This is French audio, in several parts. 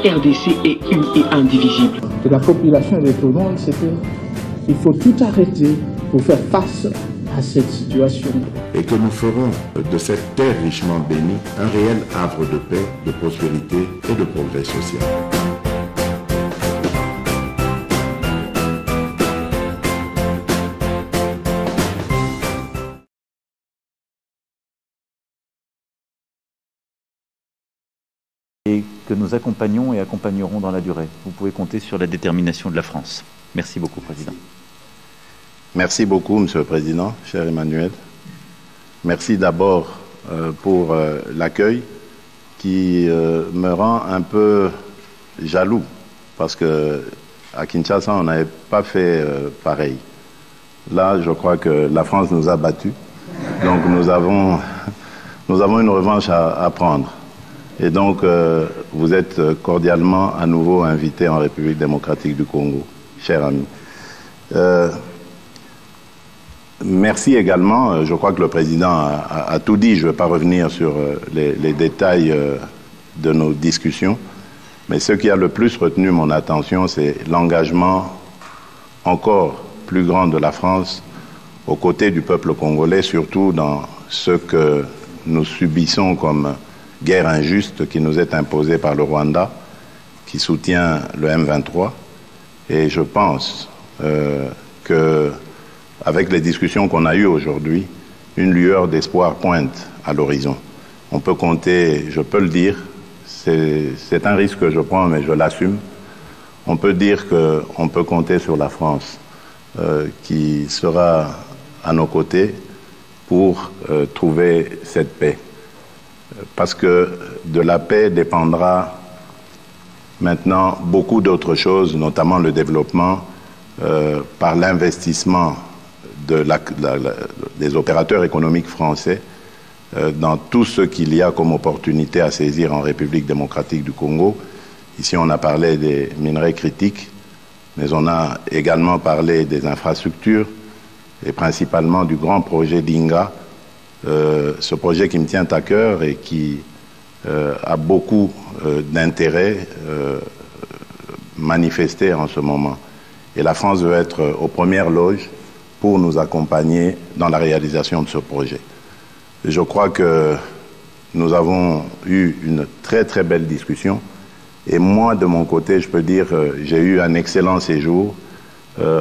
RDC est une et indivisible. De la population et de tout le monde, c'est qu'il faut tout arrêter pour faire face à cette situation. Et que nous ferons de cette terre richement bénie un réel havre de paix, de prospérité et de progrès social. Et que nous accompagnons et accompagnerons dans la durée. Vous pouvez compter sur la détermination de la France. Merci beaucoup, Président. Merci beaucoup, Monsieur le Président, cher Emmanuel. Merci d'abord pour l'accueil qui me rend un peu jaloux parce que à Kinshasa, on n'avait pas fait pareil. Là, je crois que la France nous a battus. Donc nous avons une revanche à prendre. Et donc, vous êtes cordialement à nouveau invité en République démocratique du Congo, cher ami. Merci également, je crois que le Président a tout dit, je ne vais pas revenir sur les détails de nos discussions, mais ce qui a le plus retenu mon attention, c'est l'engagement encore plus grand de la France aux côtés du peuple congolais, surtout dans ce que nous subissons comme guerre injuste qui nous est imposée par le Rwanda, qui soutient le M23. Et je pense que, avec les discussions qu'on a eues aujourd'hui, une lueur d'espoir pointe à l'horizon. On peut compter, je peux le dire, c'est un risque que je prends, mais je l'assume. On peut dire qu'on peut compter sur la France qui sera à nos côtés pour trouver cette paix. Parce que de la paix dépendra maintenant beaucoup d'autres choses, notamment le développement par l'investissement des opérateurs économiques français dans tout ce qu'il y a comme opportunité à saisir en République démocratique du Congo. Ici, on a parlé des minerais critiques, mais on a également parlé des infrastructures et principalement du grand projet d'Inga, ce projet qui me tient à cœur et qui a beaucoup d'intérêt manifesté en ce moment. Et la France veut être aux premières loges pour nous accompagner dans la réalisation de ce projet. Je crois que nous avons eu une très très belle discussion et moi de mon côté je peux dire j'ai eu un excellent séjour.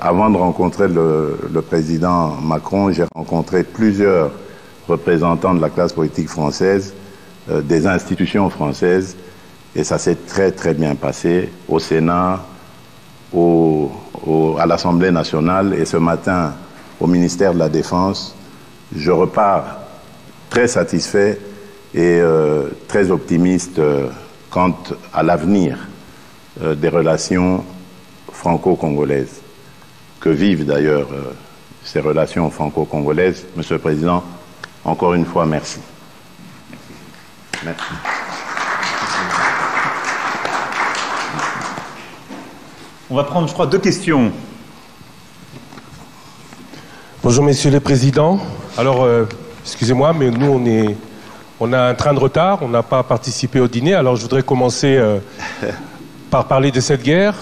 Avant de rencontrer le président Macron, j'ai rencontré plusieurs représentants de la classe politique française, des institutions françaises, et ça s'est très très bien passé au Sénat, à l'Assemblée nationale, et ce matin au ministère de la Défense. Je repars très satisfait et très optimiste quant à l'avenir des relations franco-congolaises. Que vivent d'ailleurs ces relations franco-congolaises. Monsieur le Président, encore une fois, merci. Merci. On va prendre, je crois, 2 questions. Bonjour, messieurs les présidents. Alors, excusez-moi, mais nous, on a un train de retard. On n'a pas participé au dîner. Alors, je voudrais commencer par parler de cette guerre.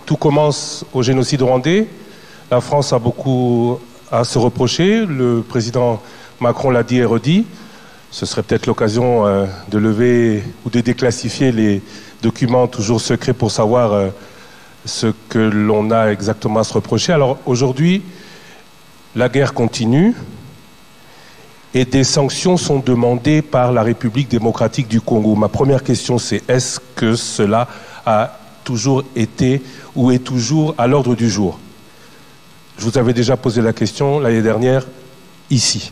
Tout commence au génocide rwandais. La France a beaucoup à se reprocher. Le président Macron l'a dit et redit. Ce serait peut-être l'occasion de lever ou de déclassifier les documents toujours secrets pour savoir ce que l'on a exactement à se reprocher. Alors aujourd'hui, la guerre continue et des sanctions sont demandées par la République démocratique du Congo. Ma première question, c'est est-ce que cela a toujours été ou est toujours à l'ordre du jour? Je vous avais déjà posé la question l'année dernière, ici.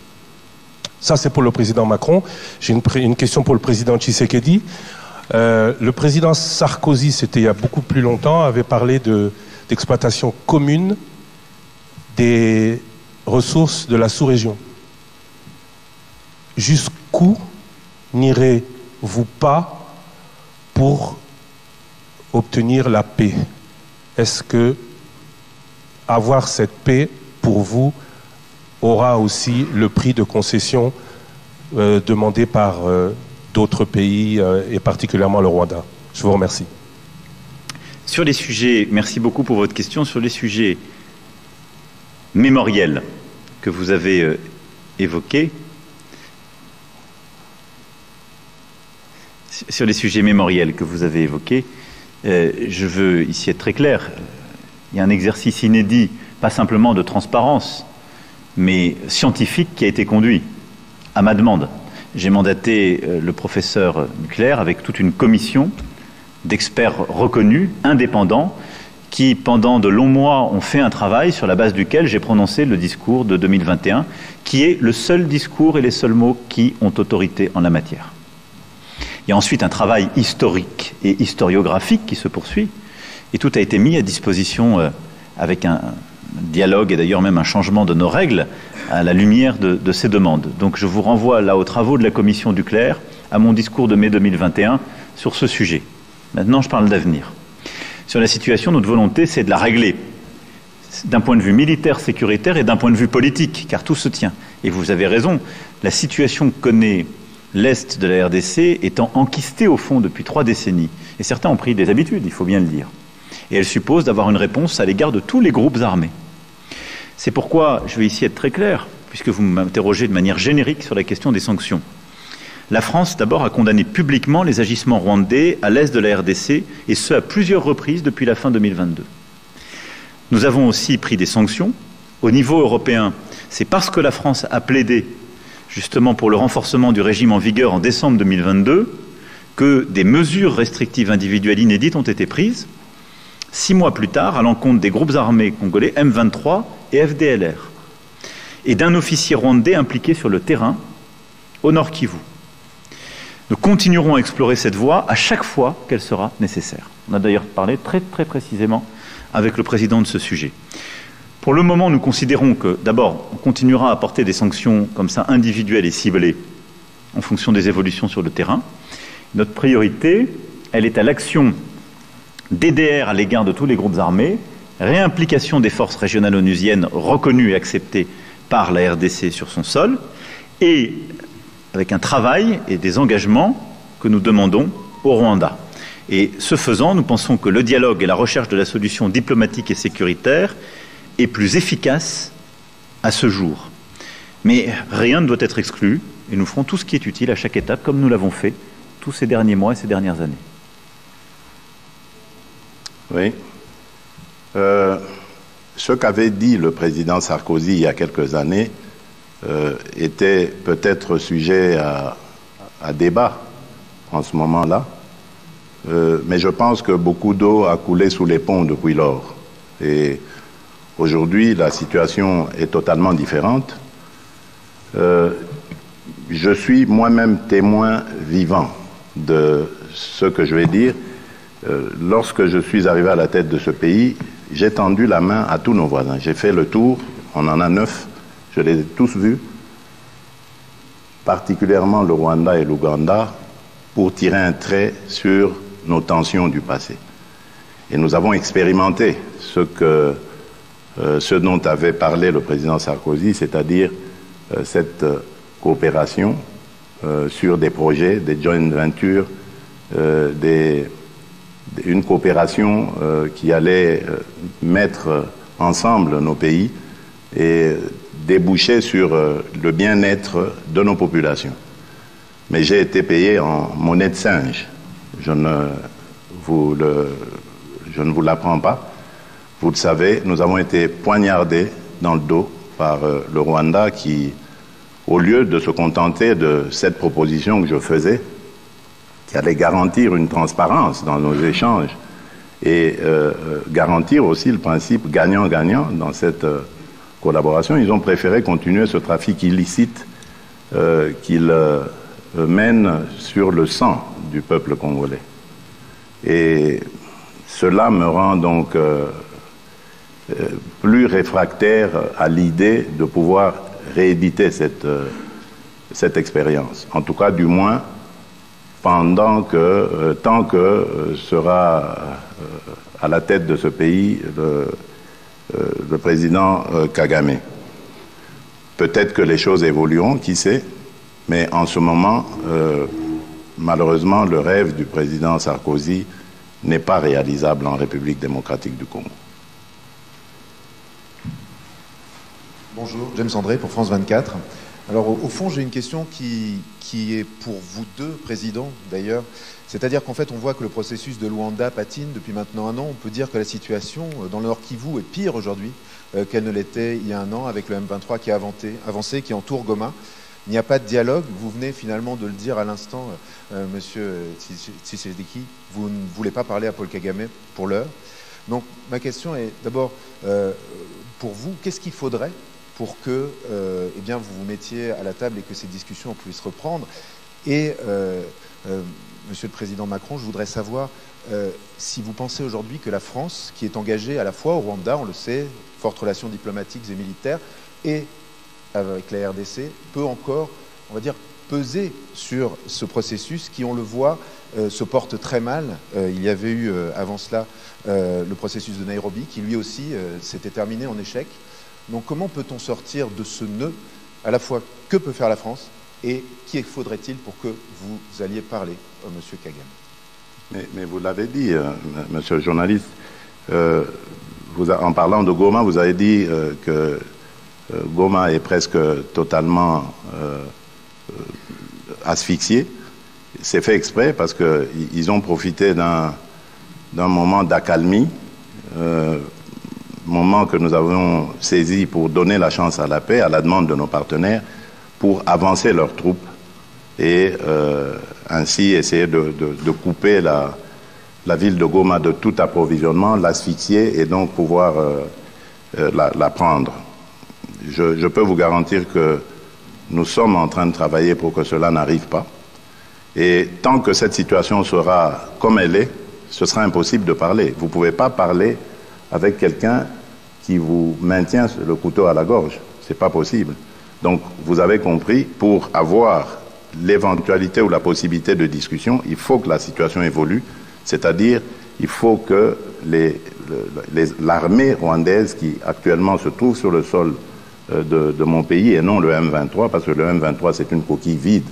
Ça, c'est pour le président Macron. J'ai une question pour le président Tshisekedi. Le président Sarkozy, c'était il y a beaucoup plus longtemps, avait parlé d'exploitation commune des ressources de la sous-région. Jusqu'où n'irez-vous pas pour obtenir la paix? Est-ce que avoir cette paix, pour vous, aura aussi le prix de concession demandé par d'autres pays, et particulièrement le Rwanda? Je vous remercie. Sur les sujets, merci beaucoup pour votre question, sur les sujets mémoriels que vous avez évoqués, je veux ici être très clair. Il y a un exercice inédit, pas simplement de transparence, mais scientifique qui a été conduit à ma demande. J'ai mandaté le professeur Buchler avec toute une commission d'experts reconnus, indépendants, qui, pendant de longs mois, ont fait un travail sur la base duquel j'ai prononcé le discours de 2021, qui est le seul discours et les seuls mots qui ont autorité en la matière. Il y a ensuite un travail historique et historiographique qui se poursuit, et tout a été mis à disposition avec un dialogue et d'ailleurs même un changement de nos règles à la lumière de ces demandes. Donc je vous renvoie là aux travaux de la commission Ducler, à mon discours de mai 2021 sur ce sujet. Maintenant, je parle d'avenir. Sur la situation, notre volonté, c'est de la régler d'un point de vue militaire, sécuritaire et d'un point de vue politique, car tout se tient. Et vous avez raison, la situation que connaît l'Est de la RDC étant enquistée au fond depuis 3 décennies, et certains ont pris des habitudes, il faut bien le dire, et elle suppose d'avoir une réponse à l'égard de tous les groupes armés. C'est pourquoi je vais ici être très clair, puisque vous m'interrogez de manière générique sur la question des sanctions. La France, d'abord, a condamné publiquement les agissements rwandais à l'est de la RDC, et ce, à plusieurs reprises depuis la fin 2022. Nous avons aussi pris des sanctions. Au niveau européen, c'est parce que la France a plaidé, justement pour le renforcement du régime en vigueur en décembre 2022, que des mesures restrictives individuelles inédites ont été prises, 6 mois plus tard, à l'encontre des groupes armés congolais M23 et FDLR, et d'un officier rwandais impliqué sur le terrain, au Nord Kivu. Nous continuerons à explorer cette voie à chaque fois qu'elle sera nécessaire. On a d'ailleurs parlé très précisément avec le président de ce sujet. Pour le moment, nous considérons que, d'abord, on continuera à apporter des sanctions comme ça individuelles et ciblées en fonction des évolutions sur le terrain. Notre priorité, elle est à l'action DDR à l'égard de tous les groupes armés, réimplication des forces régionales onusiennes reconnues et acceptées par la RDC sur son sol, et avec un travail et des engagements que nous demandons au Rwanda. Et ce faisant, nous pensons que le dialogue et la recherche de la solution diplomatique et sécuritaire est plus efficace à ce jour. Mais rien ne doit être exclu, et nous ferons tout ce qui est utile à chaque étape, comme nous l'avons fait tous ces derniers mois et ces dernières années. Oui. Ce qu'avait dit le président Sarkozy il y a quelques années était peut-être sujet à débat en ce moment-là, mais je pense que beaucoup d'eau a coulé sous les ponts depuis lors. Et aujourd'hui, la situation est totalement différente. Je suis moi-même témoin vivant de ce que je vais dire. Lorsque je suis arrivé à la tête de ce pays, j'ai tendu la main à tous nos voisins. J'ai fait le tour, on en a 9, je les ai tous vus, particulièrement le Rwanda et l'Ouganda, pour tirer un trait sur nos tensions du passé. Et nous avons expérimenté ce dont avait parlé le président Sarkozy, c'est-à-dire cette coopération sur des projets, des joint ventures, une coopération qui allait mettre ensemble nos pays et déboucher sur le bien-être de nos populations. Mais j'ai été payé en monnaie de singe. Je ne vous l'apprends pas. Vous le savez, nous avons été poignardés dans le dos par le Rwanda qui, au lieu de se contenter de cette proposition que je faisais, qui allait garantir une transparence dans nos échanges et garantir aussi le principe gagnant-gagnant dans cette collaboration, ils ont préféré continuer ce trafic illicite qu'ils mènent sur le sang du peuple congolais. Et cela me rend donc plus réfractaire à l'idée de pouvoir rééditer cette expérience. En tout cas, du moins, tant que sera à la tête de ce pays le président Kagame. Peut-être que les choses évolueront, qui sait, mais en ce moment, malheureusement, le rêve du président Sarkozy n'est pas réalisable en République démocratique du Congo. Bonjour, James André pour France 24. Alors au fond, j'ai une question qui est pour vous deux, présidents d'ailleurs. C'est-à-dire qu'en fait, on voit que le processus de Luanda patine depuis maintenant un an. On peut dire que la situation dans le Nord Kivu est pire aujourd'hui qu'elle ne l'était il y a un an avec le M23 qui a avancé, qui entoure Goma. Il n'y a pas de dialogue. Vous venez finalement de le dire à l'instant, Monsieur Tshisekedi, vous ne voulez pas parler à Paul Kagame pour l'heure. Donc ma question est d'abord, pour vous, qu'est-ce qu'il faudrait pour que eh bien, vous vous mettiez à la table et que ces discussions puissent reprendre? Et Monsieur le Président Macron, je voudrais savoir si vous pensez aujourd'hui que la France, qui est engagée à la fois au Rwanda, on le sait, fortes relations diplomatiques et militaires, et avec la RDC, peut encore, on va dire, peser sur ce processus qui, on le voit, se porte très mal. Il y avait eu avant cela le processus de Nairobi, qui lui aussi s'était terminé en échec. Donc comment peut-on sortir de ce nœud? À la fois, que peut faire la France et qui faudrait-il pour que vous alliez parler, Monsieur Kagame? Mais vous l'avez dit, monsieur le journaliste, en parlant de Goma, vous avez dit que Goma est presque totalement asphyxié. C'est fait exprès parce qu'ils ont profité d'un moment d'accalmie, moment que nous avons saisi pour donner la chance à la paix, à la demande de nos partenaires, pour avancer leurs troupes et ainsi essayer de couper la ville de Goma de tout approvisionnement, l'asphyxier et donc pouvoir la prendre. Je peux vous garantir que nous sommes en train de travailler pour que cela n'arrive pas. Et tant que cette situation sera comme elle est, ce sera impossible de parler. Vous ne pouvez pas parler avec quelqu'un qui vous maintient le couteau à la gorge. Ce n'est pas possible. Donc, vous avez compris, pour avoir l'éventualité ou la possibilité de discussion, il faut que la situation évolue, c'est-à-dire il faut que l'armée rwandaise qui actuellement se trouve sur le sol de mon pays et non le M23, parce que le M23 c'est une coquille vide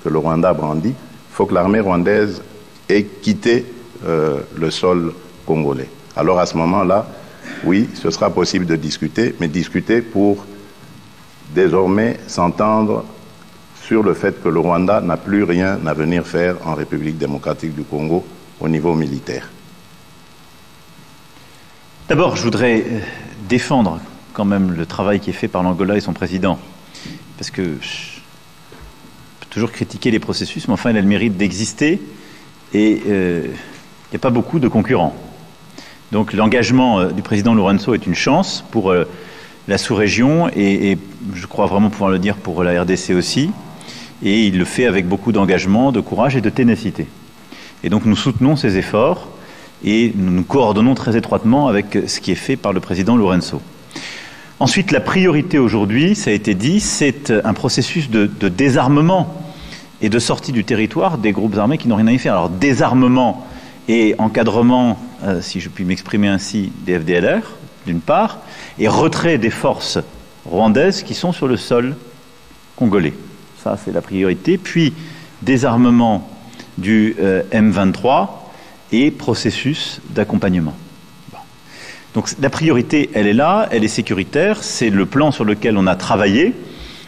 que le Rwanda brandit, il faut que l'armée rwandaise ait quitté le sol congolais. Alors à ce moment-là, oui, ce sera possible de discuter, mais discuter pour désormais s'entendre sur le fait que le Rwanda n'a plus rien à venir faire en République démocratique du Congo au niveau militaire. D'abord, je voudrais défendre quand même le travail qui est fait par l'Angola et son président, parce que je peux toujours critiquer les processus, mais enfin, il a le mérite d'exister et il n'y a pas beaucoup de concurrents. Donc l'engagement du président Lourenço est une chance pour la sous-région et je crois vraiment pouvoir le dire pour la RDC aussi. Et il le fait avec beaucoup d'engagement, de courage et de ténacité. Et donc nous soutenons ces efforts et nous nous coordonnons très étroitement avec ce qui est fait par le président Lourenço. Ensuite, la priorité aujourd'hui, ça a été dit, c'est un processus de désarmement et de sortie du territoire des groupes armés qui n'ont rien à y faire. Alors désarmement et encadrement, si je puis m'exprimer ainsi, des FDLR, d'une part, et retrait des forces rwandaises qui sont sur le sol congolais. Ça, c'est la priorité. Puis, désarmement du M23 et processus d'accompagnement. Bon. Donc, la priorité, elle est là, elle est sécuritaire, c'est le plan sur lequel on a travaillé.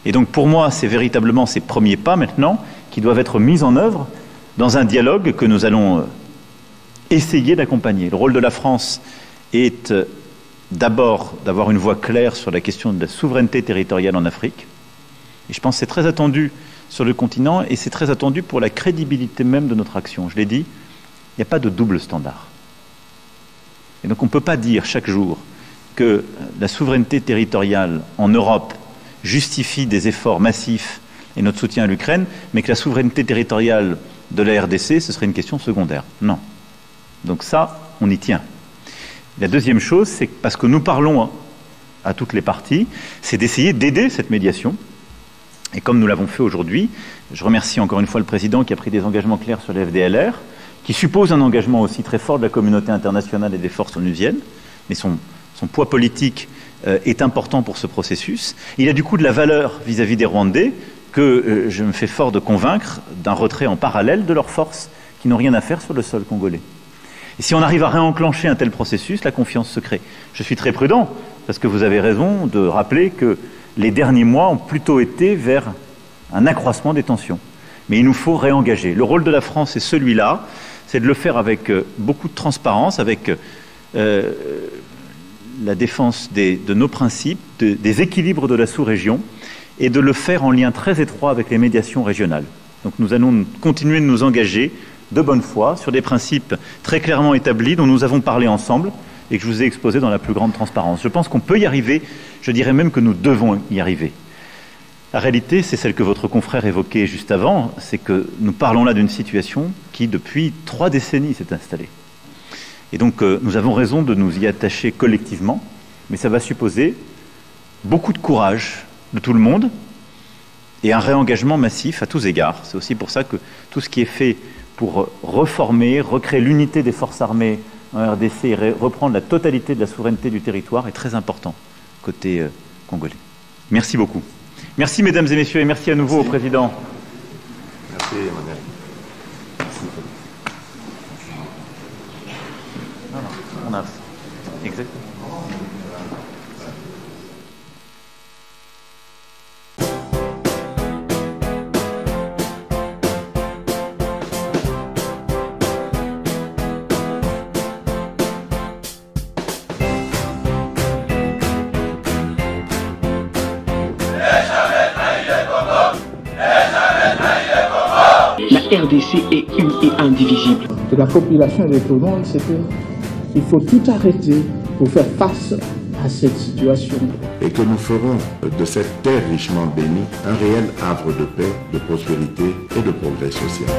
Et donc, pour moi, c'est véritablement ces premiers pas maintenant qui doivent être mis en œuvre dans un dialogue que nous allons essayer d'accompagner. Le rôle de la France est d'abord d'avoir une voix claire sur la question de la souveraineté territoriale en Afrique. Et je pense que c'est très attendu sur le continent et c'est très attendu pour la crédibilité même de notre action. Je l'ai dit, il n'y a pas de double standard. Et donc on ne peut pas dire chaque jour que la souveraineté territoriale en Europe justifie des efforts massifs et notre soutien à l'Ukraine, mais que la souveraineté territoriale de la RDC, ce serait une question secondaire. Non. Donc ça, on y tient. La deuxième chose, c'est que parce que nous parlons à toutes les parties, c'est d'essayer d'aider cette médiation. Et comme nous l'avons fait aujourd'hui, je remercie encore une fois le président qui a pris des engagements clairs sur les FDLR, qui suppose un engagement aussi très fort de la communauté internationale et des forces onusiennes, mais son poids politique est important pour ce processus. Il a du coup de la valeur vis-à-vis des Rwandais que je me fais fort de convaincre d'un retrait en parallèle de leurs forces qui n'ont rien à faire sur le sol congolais. Et si on arrive à réenclencher un tel processus, la confiance se crée. Je suis très prudent, parce que vous avez raison de rappeler que les derniers mois ont plutôt été vers un accroissement des tensions. Mais il nous faut réengager. Le rôle de la France est celui-là, c'est de le faire avec beaucoup de transparence, avec la défense de nos principes, des équilibres de la sous-région, et de le faire en lien très étroit avec les médiations régionales. Donc nous allons continuer de nous engager de bonne foi sur des principes très clairement établis dont nous avons parlé ensemble et que je vous ai exposés dans la plus grande transparence. Je pense qu'on peut y arriver, je dirais même que nous devons y arriver. La réalité, c'est celle que votre confrère évoquait juste avant, c'est que nous parlons là d'une situation qui, depuis 3 décennies, s'est installée. Et donc, nous avons raison de nous y attacher collectivement, mais ça va supposer beaucoup de courage de tout le monde et un réengagement massif à tous égards. C'est aussi pour ça que tout ce qui est fait pour reformer, recréer l'unité des forces armées en RDC et reprendre la totalité de la souveraineté du territoire est très important côté congolais. Merci beaucoup. Merci mesdames et messieurs et merci à nouveau au président. Merci Emmanuel. On a exactement. La RDC est une et indivisible. De la population et de tout le monde, c'est qu'il faut tout arrêter pour faire face à cette situation. Et que nous ferons de cette terre richement bénie un réel havre de paix, de prospérité et de progrès social.